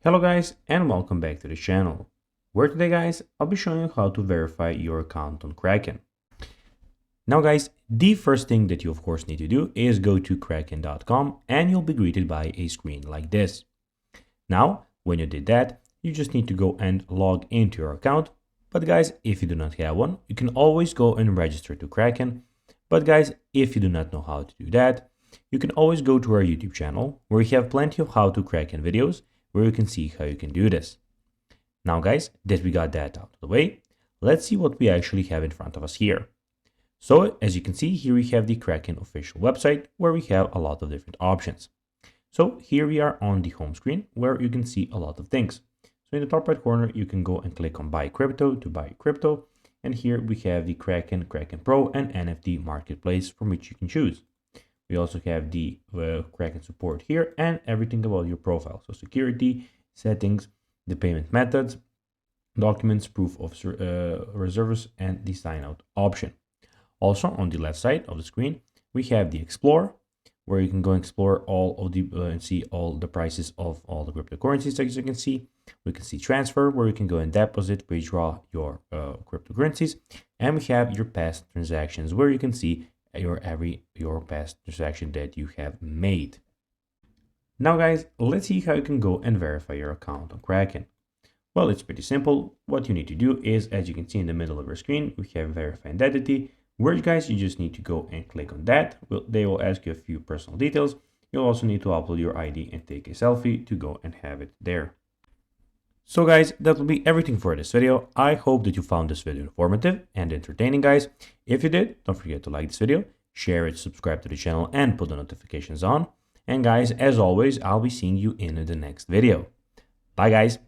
Hello guys and welcome back to the channel, where today guys I'll be showing you how to verify your account on Kraken. Now guys, the first thing that you of course need to do is go to kraken.com and you'll be greeted by a screen like this. Now when you did that, you just need to go and log into your account, but guys, if you do not have one, you can always go and register to Kraken. But guys, if you do not know how to do that, you can always go to our YouTube channel where we have plenty of how to Kraken videos where you can see how you can do this. Now guys, that we got that out of the way, let's see what we actually have in front of us here. So as you can see, here we have the Kraken official website where we have a lot of different options. So here we are on the home screen where you can see a lot of things. So in the top right corner, you can go and click on buy crypto to buy crypto. And here we have the Kraken, Kraken Pro and NFT marketplace from which you can choose. We also have the Kraken support here and everything about your profile. So security, settings, the payment methods, documents, proof of reserves, and the sign out option. Also on the left side of the screen, we have the Explore, where you can go and explore all of the and see all the prices of all the cryptocurrencies. As you can see, we can see transfer, where you can go and deposit, withdraw your cryptocurrencies, and we have your past transactions, where you can see your past transaction that you have made. Now guys, let's see how you can go and verify your account on Kraken. Well, it's pretty simple. What you need to do is, as you can see in the middle of your screen, we have verify identity, where guys you just need to go and click on that. They will ask you a few personal details. You'll also need to upload your ID and take a selfie to go and have it there. So guys, that will be everything for this video. I hope that you found this video informative and entertaining, guys. If you did, don't forget to like this video, share it, subscribe to the channel, and put the notifications on. And guys, as always, I'll be seeing you in the next video. Bye guys.